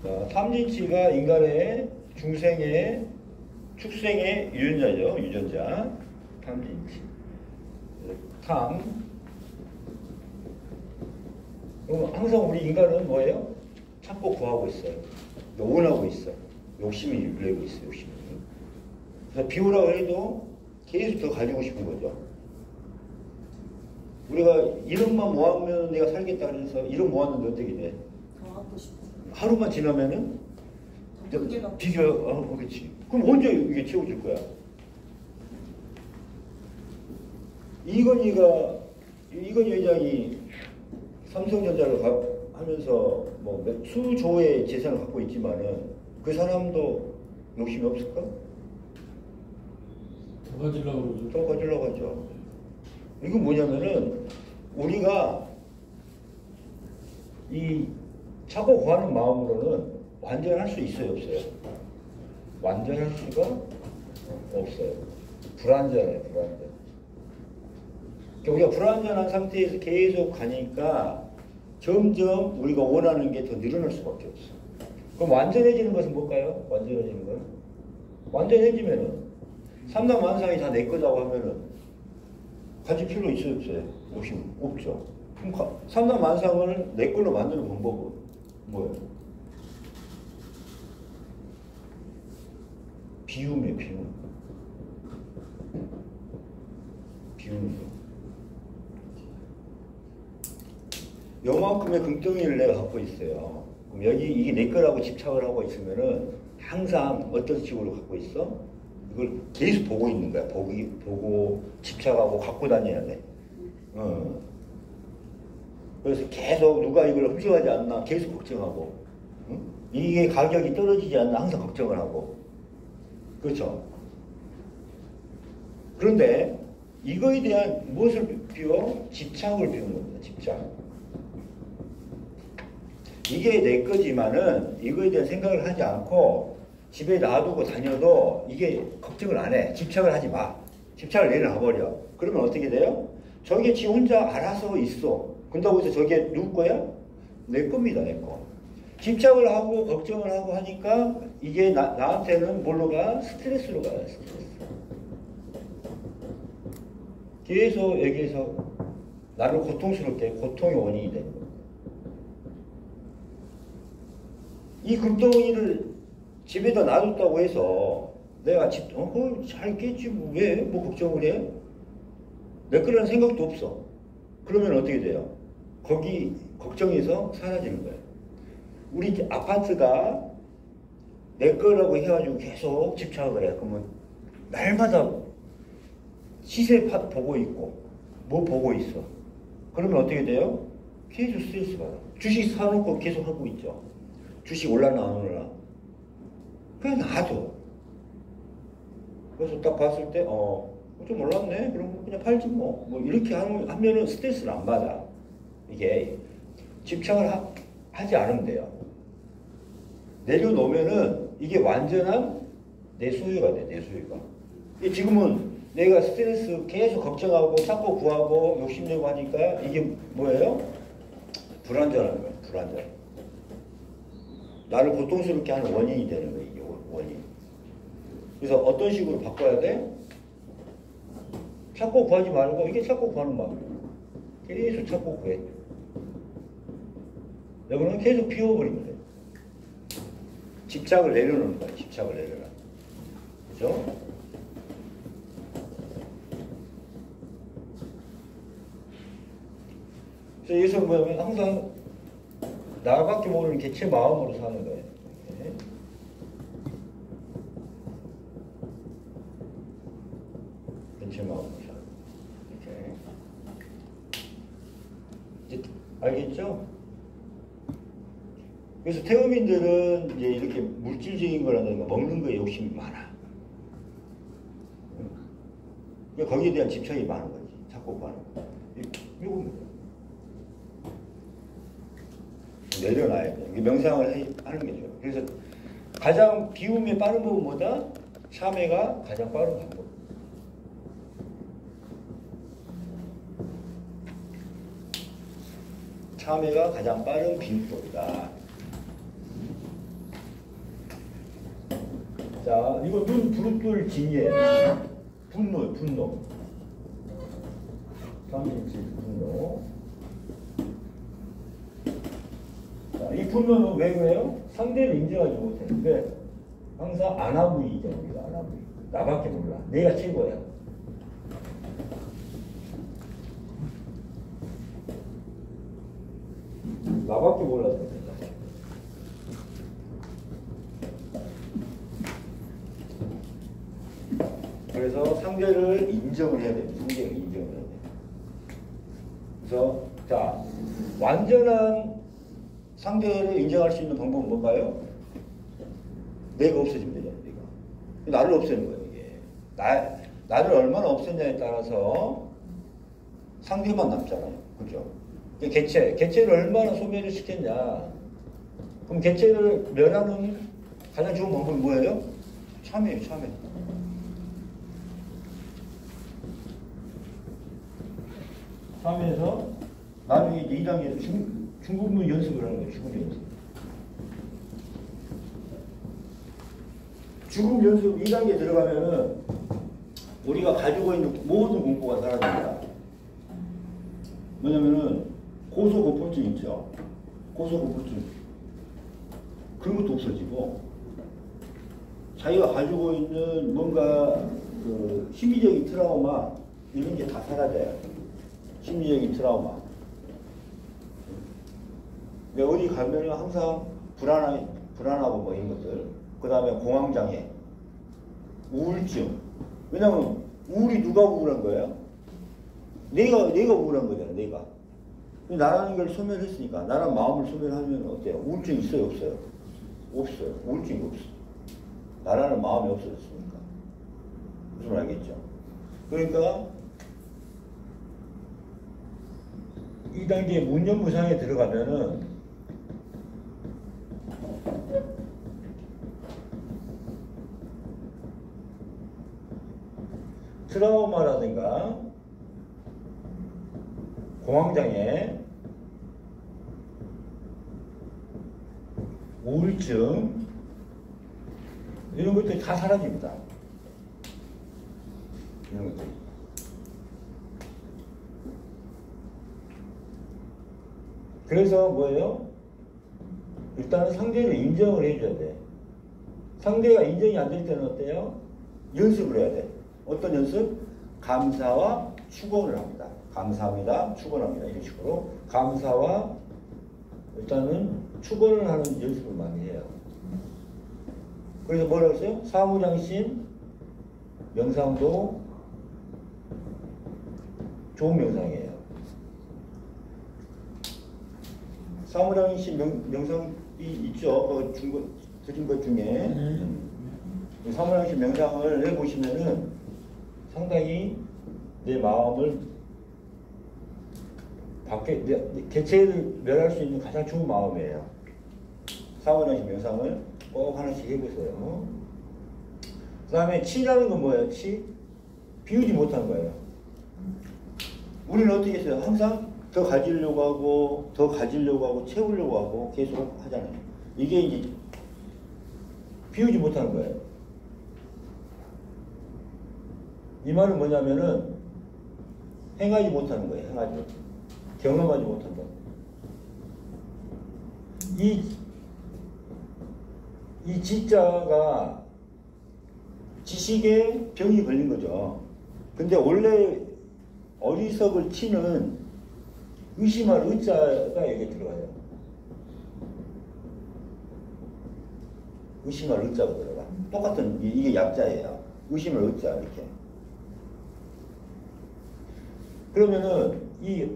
자, 탐진치가 인간의 중생의 축생의 유전자죠. 유전자. 탐진치. 탐. 그럼 항상 우리 인간은 뭐예요? 찾고 구하고 있어요. 원하고 있어. 욕심이 일래고 있어. 욕심이. 그래서 비우라고 해도 계속 더 가지고 싶은 거죠. 우리가 1억만 모으면 내가 살겠다 그래서 1억 모았는데 어떻게 돼? 더 갖고 싶어. 하루만 지나면은 비교, 그렇지. 그럼 언제 이게 채워질 거야? 이건희 회장이 삼성전자를 하면서 뭐 수조의 재산을 갖고 있지만은 그 사람도 욕심이 없을까? 더 가지려고 그러죠. 더 가지려고 하죠. 이건 뭐냐면은 우리가 이 찾고 구하는 마음으로는 완전할 수 있어요, 없어요? 완전할 수가 없어요. 불완전해요, 불완전. 그러니까 우리가 불완전한 상태에서 계속 가니까 점점 우리가 원하는 게 더 늘어날 수밖에 없어. 그럼 완전해지는 것은 뭘까요? 완전해지는 건? 완전해지면은 삼라만상이 다 내 거다고 하면은 가질 필요 있어요, 없어요? 욕심 없죠. 그럼 삼라만상을 내 걸로 만드는 방법은 뭐예요? 비움이에요, 비움. 비움이요. 요만큼의 금덩이를 내가 갖고 있어요. 그럼 여기 이게 내 거라고 집착을 하고 있으면은 항상 어떤 식으로 갖고 있어? 이걸 계속 보고 있는 거야. 보고 집착하고 갖고 다녀야 돼. 그래서 계속 누가 이걸 훔쳐가지 않나 계속 걱정하고, 응? 이게 가격이 떨어지지 않나 항상 걱정을 하고. 그렇죠? 그런데 이거에 대한 무엇을 비워? 집착을 비우는 겁니다. 집착. 이게 내 거지만은 이거에 대한 생각을 하지 않고 집에 놔두고 다녀도 이게 걱정을 안 해. 집착을 하지 마. 집착을 내려놔버려. 그러면 어떻게 돼요? 저게 지 혼자 알아서 있어. 그런다고 해서 저게 누구 거야? 내 겁니다. 내 거. 집착을 하고 걱정을 하고 하니까 이게 나한테는 뭘로 가? 스트레스로 가요. 스트레스. 계속 여기에서 나를 고통스럽게 고통의 원인이 되는 거예요. 이 금덩이를 집에다 놔뒀다고 해서 내가 잘 있겠지 뭐, 왜? 뭐 걱정을 해? 내 거라는 생각도 없어. 그러면 어떻게 돼요? 거기 걱정해서 사라지는 거예요. 우리 아파트가 내 거라고 해가지고 계속 집착을 해. 그러면 날마다 시세 보고 있고 뭐 보고 있어. 그러면 어떻게 돼요? 계속 스트레스 받아. 주식 사놓고 계속 하고 있죠. 주식 올라나 안 올라나. 그냥 놔둬. 그래서 딱 봤을 때 좀 올랐네. 그럼 그냥 팔지 뭐. 뭐 이렇게 하면은 스트레스를 안 받아. 이게 집착을 하지 않으면 돼요. 내려놓으면은 이게 완전한 내 소유가 돼. 내 소유가. 지금은 내가 스트레스 계속 걱정하고 찾고 구하고 욕심내고 하니까 이게 뭐예요? 불안전한 거예요. 불안전. 나를 고통스럽게 하는 원인이 되는 거예요. 이게 원인. 그래서 어떤 식으로 바꿔야 돼? 찾고 구하지 말고 이게 찾고 구하는 마음이에요. 계속 찾고 구해. 여러분은 계속 비워버리면 돼요. 집착을 내려놓는 거예요. 집착을 내려놔. 그죠? 그래서 여기서 뭐냐면 항상 나밖에 모르는 개체 마음으로 사는 거예요. 네. 개체 마음으로 사는 거예요. 이제 알겠죠? 그래서 태음인들은 이제 이렇게 물질적인 거라든가 먹는 거에 욕심이 많아. 그러니까 거기에 대한 집착이 많은 거지. 찾고 구하는 거. 이겁니다. 내려놔야 돼. 이게 명상을 하는 거죠. 그래서 가장 비움에 빠른 법은 뭐다? 참회가 가장 빠른 방법. 3회가 가장 빠른 비유법이다. 자, 이거 눈 부릅뜨을 징이에요. 분노, 분노. 327 분노. 자, 이 분노는 왜 그래요? 상대를 인정하지 못했는데 항상 아나무이죠. 우리가 아나무이. 나밖에 몰라. 내가 최고야. 나밖에 몰라서 그래. 그래서 상대를 인정을 해야 돼요. 상대를 인정을 해야 돼요. 그래서 자, 완전한 상대를 인정할 수 있는 방법은 뭔가요? 내가 없어지면 되잖아요. 내가. 나를 없애는 거예요. 이게. 나를 얼마나 없애냐에 따라서 상대만 남잖아요. 그죠? 개체를 얼마나 소멸을 시켰냐. 그럼 개체를 멸하는 가장 좋은 방법이 뭐예요? 참여예요, 참여. 참여해서 나중에 2단계에서 중국문 연습을 하는 거예요, 중국 연습. 중국 연습 2단계 들어가면은 우리가 가지고 있는 모든 공포가 사라집니다. 뭐냐면은 고소공포증 있죠. 고소공포증. 그런 것도 없어지고 자기가 가지고 있는 뭔가 그 심리적인 트라우마 이런 게 다 사라져요. 심리적인 트라우마. 근데 어디 가면은 항상 불안하고 뭐 이런 것들. 그 다음에 공황장애, 우울증. 왜냐면 우울이 누가 우울한 거예요? 내가 우울한 거잖아, 내가. 나라는 걸 소멸했으니까, 나라는 마음을 소멸하면 어때요? 우울증 있어요, 없어요? 없어요. 우울증이 없어. 나라는 마음이 없어졌으니까. 무슨 말 알겠죠? 그러니까, 2단계 문전무상에 들어가면은, 트라우마라든가, 공황장애, 우울증 이런 것들이 다 사라집니다. 이런 것들이. 그래서 뭐예요? 일단은 상대를 인정을 해줘야 돼. 상대가 인정이 안 될 때는 어때요? 연습을 해야 돼. 어떤 연습? 감사와 축원을 합니다. 감사합니다. 축원합니다. 이런 식으로 감사와 일단은 축원을 하는 연습을 많이 해요. 그래서 뭐라고 했어요? 사무장신 명상도 좋은 명상이에요. 사무장신 명상이 있죠. 드린 것 중에 사무장신 명상을 해보시면은 상당히 내 마음을 개체를 멸할 수 있는 가장 좋은 마음이에요. 사무장신 명상을 꼭 하나씩 해보세요. 그 다음에 치라는 건 뭐예요? 치? 비우지 못한 거예요. 우리는 어떻게 했어요? 항상 더 가지려고 하고 채우려고 하고 계속 하잖아요. 이게 이제 비우지 못하는 거예요. 이 말은 뭐냐면은 행하지 못하는 거예요. 행하지 못하는 거. 경험하지 못한다. 이 지자가 지식에 병이 걸린 거죠. 근데 원래 어리석을 치는 의심할 의자가 여기에 들어가요. 의심할 의자가 들어가. 똑같은 이게 약자예요. 의심할 의자 이렇게. 그러면은 이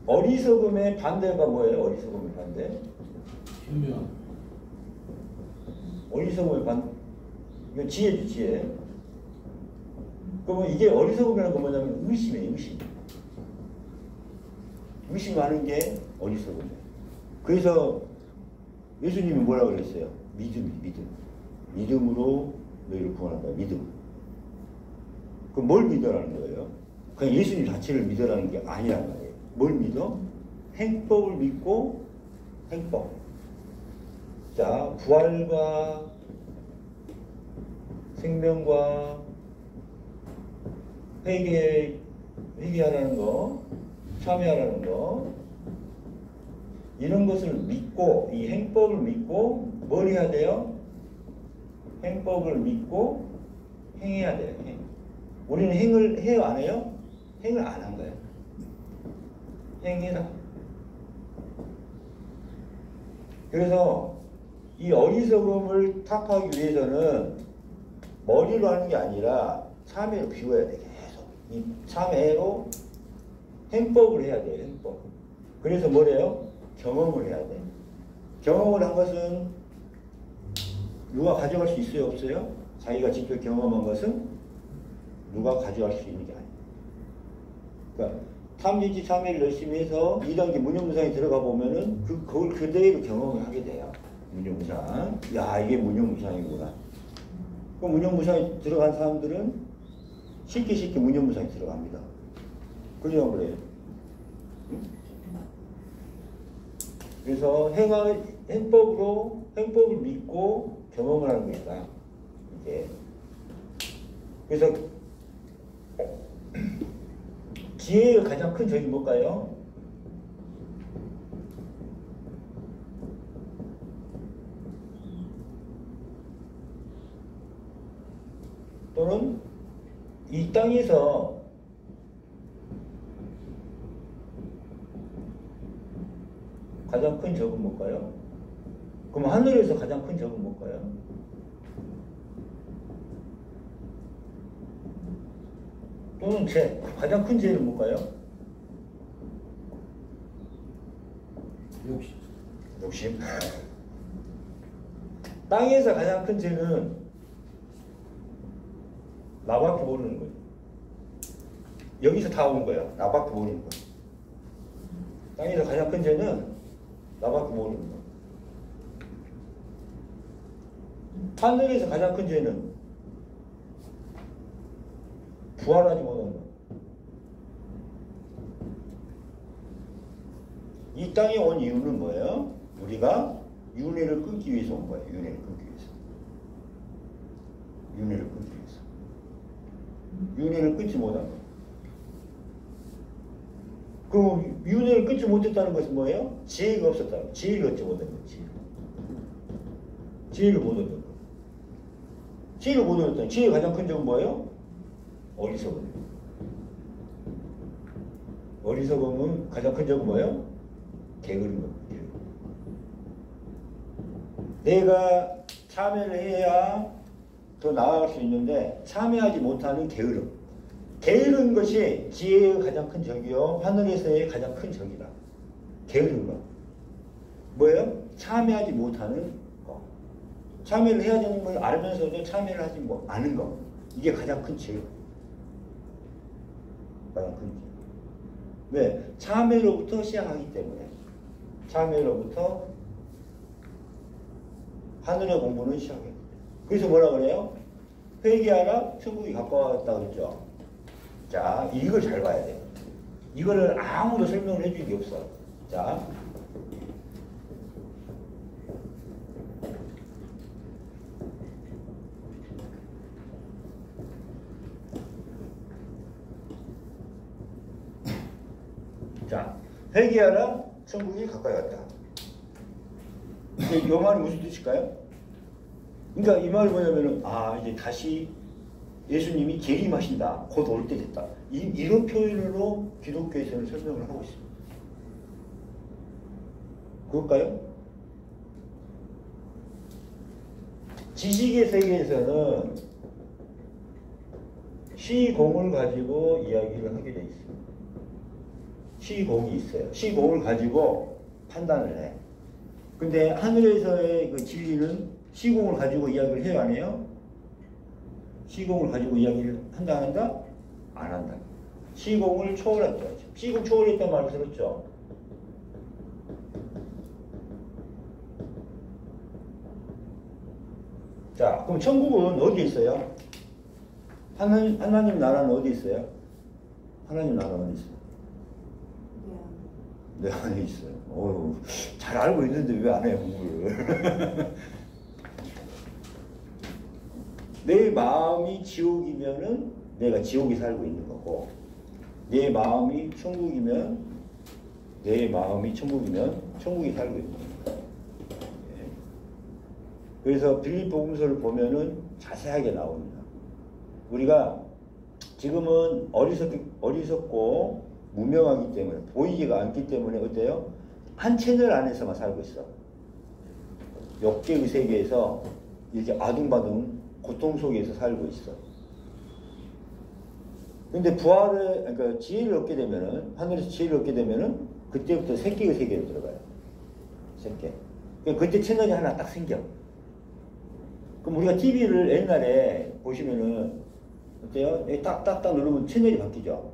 어리석음의 반대가 뭐예요? 어리석음의 반대? 현명. 어리석음의 이건 지혜죠, 지혜. 그러면 이게 어리석음이라는 건 뭐냐면 의심이에요, 의심. 의심하는 게 어리석음이에요. 그래서 예수님이 뭐라고 그랬어요? 믿음. 믿음으로 너희를 구원한다. 믿음. 그럼 뭘 믿으라는 거예요? 그냥 예수님 자체를 믿으라는 게 아니란 말이에요. 뭘 믿어? 행법을 믿고 행법. 자, 부활과 생명과 회개하라는 거, 참여하라는 거, 이런 것을 믿고, 이 행법을 믿고 뭘 해야 돼요? 행법을 믿고 행해야 돼요. 우리는 행을 해요, 안 해요? 행을 안 한 거예요. 행해라. 그래서 이 어리석음을 타파하기 위해서는 머리로 하는 게 아니라 참회로 비워야 돼. 계속. 이 참회로 행법을 해야 돼요. 행법. 그래서 뭐래요? 경험을 해야 돼. 경험을 한 것은 누가 가져갈 수 있어요? 없어요? 자기가 직접 경험한 것은 누가 가져갈 수 있는 게 아니에요. 그러니까 탐진치 참회를 열심히 해서 2단계 무념무상에 들어가 보면은 그걸 그대로 경험을 하게 돼요. 무념무상. 야, 이게 무념무상이구나. 그 무념무상에 들어간 사람들은 쉽게 무념무상에 들어갑니다. 그래요, 그래요. 응? 그래서 행법을 믿고 경험을 하는 것이다. 이게. 그래서 지혜의 가장 큰 적이 뭘까요? 또는 이 땅에서 가장 큰 적은 뭘까요? 그럼 하늘에서 가장 큰 적은 뭘까요? 또는 가장 큰 죄는 뭘까요? 욕심. 땅에서 가장 큰 죄는 나밖에 모르는 거예요. 여기서 다 온 거야. 나밖에 모르는 거야. 땅에서 가장 큰 죄는 나밖에 모르는 거야. 하늘에서 가장 큰 죄는 부활하지 못하는 거야. 이 땅에 온 이유는 뭐예요? 우리가 윤회를 끊기 위해서 온 거예요. 윤회를 끊기 위해서. 윤회를 끊기 위해서. 윤회를 끊지 못한 거예요. 그럼 윤회를 끊지 못했다는 것은 뭐예요? 지혜가 없었다는 거예요. 지혜를 얻지 못한 거예요. 지혜를 못 얻은 거예요. 지혜를 못 얻었다. 지혜의 가장 큰 점은 뭐예요? 어리석음. 어리석음은 가장 큰 점은 뭐예요? 게으른 겁니다. 내가 참여를 해야 더 나아갈 수 있는데 참여하지 못하는 게으름. 게으른 것이 지혜의 가장 큰 적이요 하늘에서의 가장 큰 적이다. 게으른 것. 뭐예요? 참여하지 못하는 것. 참여를 해야 되는 걸 알면서도 참여를 하지 않은 것. 이게 가장 큰 죄. 가장 큰 죄. 왜? 참여로부터 시작하기 때문에. 참여로부터 하늘의 공부는 시작해요. 그래서 뭐라 그래요? 회개하라 천국이 가까웠다 그랬죠. 자, 이걸 잘 봐야 돼요. 이거를 아무도 설명을 해준 게 없어. 자, 회개하라 천국이 가까이 왔다. 이 말이 무슨 뜻일까요? 그러니까 이 말이 뭐냐면은 이제 다시 예수님이 재림하신다. 곧 올 때 됐다. 이런 표현으로 기독교에서는 설명을 하고 있습니다. 그럴까요? 지식의 세계에서는 시공을 가지고 이야기를 하게 돼 있습니다. 시공이 있어요. 시공을 가지고 판단을 해. 근데 하늘에서의 그 진리는 시공을 가지고 이야기를 해요, 안 해요? 시공을 가지고 이야기를 한다, 안 한다? 안 한다. 시공을 초월했죠. 시공 초월했단 말을 들었죠? 자, 그럼 천국은 어디에 있어요? 하나님 나라는 어디 있어요? 하나님 나라는 어디 있어요? 내 안에 있어요. 어휴, 잘 알고 있는데 왜 안 해, 공부를. 내 마음이 지옥이면은 내가 지옥에 살고 있는 거고, 내 마음이 천국이면, 내 마음이 천국이면 천국에 살고 있는 겁니다. 예. 그래서 빌립보음서를 보면은 자세하게 나옵니다. 우리가 지금은 어리석고 무명하기 때문에, 보이지가 않기 때문에 어때요? 한 채널 안에서만 살고 있어. 역계의 세계에서 이렇게 아둥바둥 고통 속에서 살고 있어. 근데 그러니까 지혜를 얻게 되면은, 하늘에서 지혜를 얻게 되면은, 그때부터 새끼의 세계로 들어가요. 새끼. 그때 채널이 하나 딱 생겨. 그럼 우리가 TV를 옛날에 보시면은, 어때요? 딱딱딱 누르면 채널이 바뀌죠.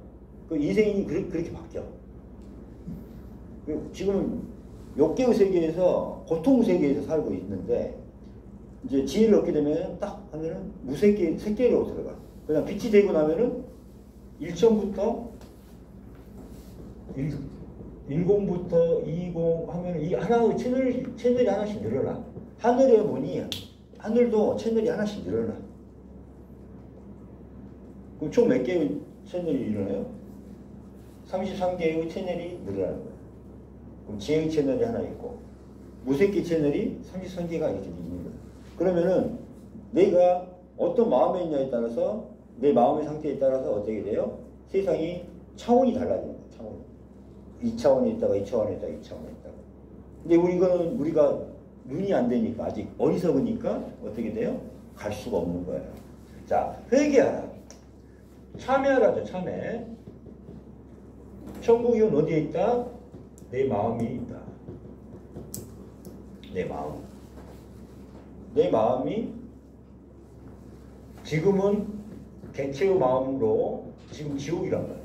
그 인생이 그렇게 바뀌어. 지금은 역계의 세계에서, 고통 세계에서 살고 있는데, 이제 지혜를 얻게 되면 딱 하면은 색계로 들어가. 그냥 빛이 되고 나면은 1점부터 10부터 20 하면은 이 하나의 채널이 하나씩 늘어나. 하늘에 보니 하늘도 채널이 하나씩 늘어나. 그럼 총 몇 개의 채널이 일어나요? 33개의 채널이 늘어나는 거예요. 그럼 지혜의 채널이 하나 있고, 무색기 채널이 33개가 이렇게 있는 거예요. 그러면은 내가 어떤 마음에 있냐에 따라서, 내 마음의 상태에 따라서 어떻게 돼요? 세상이 차원이 달라지는 거예요. 차원이. 2차원에 있다가 2차원에 있다가 2차원에 있다가. 근데 우리가 눈이 안 되니까, 아직 어리석으니까 어떻게 돼요? 갈 수가 없는 거예요. 자, 회개하라. 참회하라죠. 참회. 천국은 어디에 있다? 내 마음이 있다. 내 마음. 내 마음이 지금은 객체의 마음으로 지금 지옥이란 말이에요.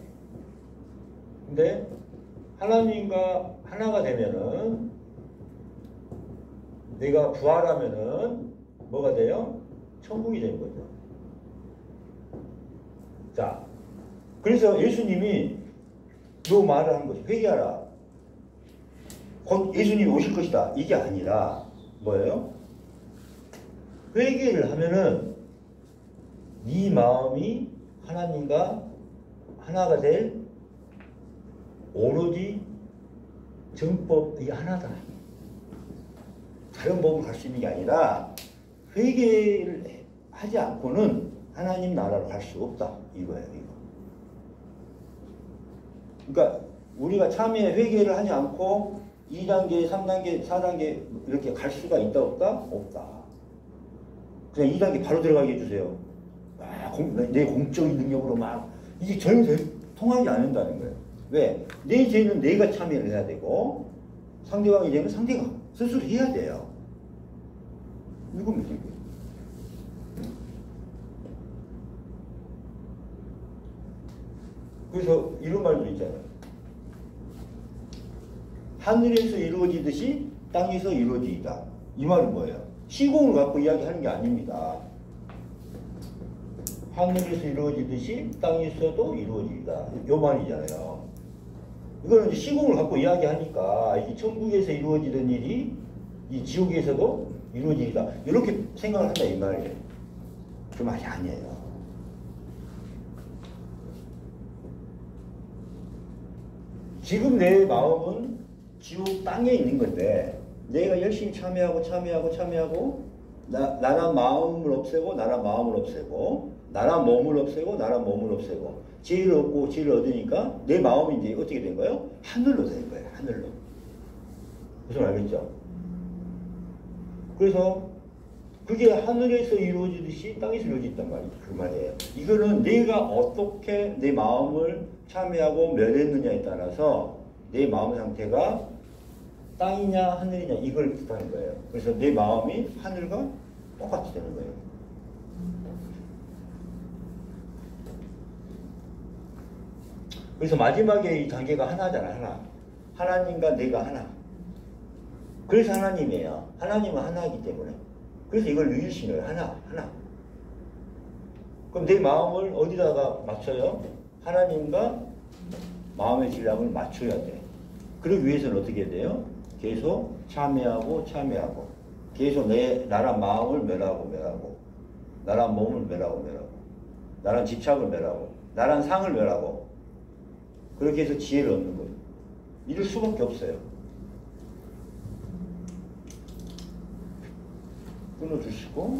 근데 하나님과 하나가 되면은, 내가 부활하면은 뭐가 돼요? 천국이 되는 거죠. 자, 그래서 예수님이 요 말을 한 거죠. 회개하라. 곧 예수님이 오실 것이다. 이게 아니라 뭐예요? 회개를 하면은 네 마음이 하나님과 하나가 될 오로지 정법이 하나다. 다른 법을 갈 수 있는 게 아니라 회개를 하지 않고는 하나님 나라로 갈 수 없다. 이거예요. 이거. 그러니까 우리가 참회 회개를 하지 않고 2단계, 3단계, 4단계 이렇게 갈 수가 있다 없다? 없다. 그냥 2단계 바로 들어가게 해주세요. 내 공적인 능력으로 막 이게 전혀 통하지 않는다는 거예요. 왜? 내 죄는 내가 참여를 해야 되고 상대방의 죄는 상대가 스스로 해야 돼요. 이겁니다. 그래서 이런 말도 있잖아요. 하늘에서 이루어지듯이 땅에서 이루어지이다. 이 말은 뭐예요? 시공을 갖고 이야기하는 게 아닙니다. 하늘에서 이루어지듯이 땅에서도 이루어지이다. 요 말이잖아요. 이거는 이제 시공을 갖고 이야기하니까 이 천국에서 이루어지던 일이 이 지옥에서도 이루어지이다. 이렇게 생각을 한다 이 말이에요. 그 말이 아니에요. 지금 내 마음은 지옥 땅에 있는 건데 내가 열심히 참여하고 나란 마음을 없애고 나란 마음을 없애고 나란 몸을 없애고 나란 몸을 없애고 지혜를 얻고 지혜를 얻으니까 내 마음이 이제 어떻게 된 거예요? 하늘로 된 거예요. 하늘로. 무슨 알겠죠? 그래서 그게 하늘에서 이루어지듯이 땅에서 이루어진단 말이에요. 그 말이에요. 이거는 내가 어떻게 내 마음을 참여하고 멸했느냐에 따라서 내 마음 상태가 땅이냐 하늘이냐 이걸 뜻하는 거예요. 그래서 내 마음이 하늘과 똑같이 되는 거예요. 그래서 마지막에 이 단계가 하나잖아. 하나. 하나님과 내가 하나. 그래서 하나님이에요. 하나님은 하나이기 때문에. 그래서 이걸 유일신을 하나. 그럼 내 마음을 어디다가 맞춰요? 하나님과 마음의 질량을 맞춰야 돼. 그러기 위해서는 어떻게 해야 돼요? 계속 참여하고 참여하고 계속 나란 마음을 멸하고 나란 몸을 멸하고 나란 집착을 멸하고 나란 상을 멸하고 그렇게 해서 지혜를 얻는 거예요. 이럴 수밖에 없어요. 끊어주시고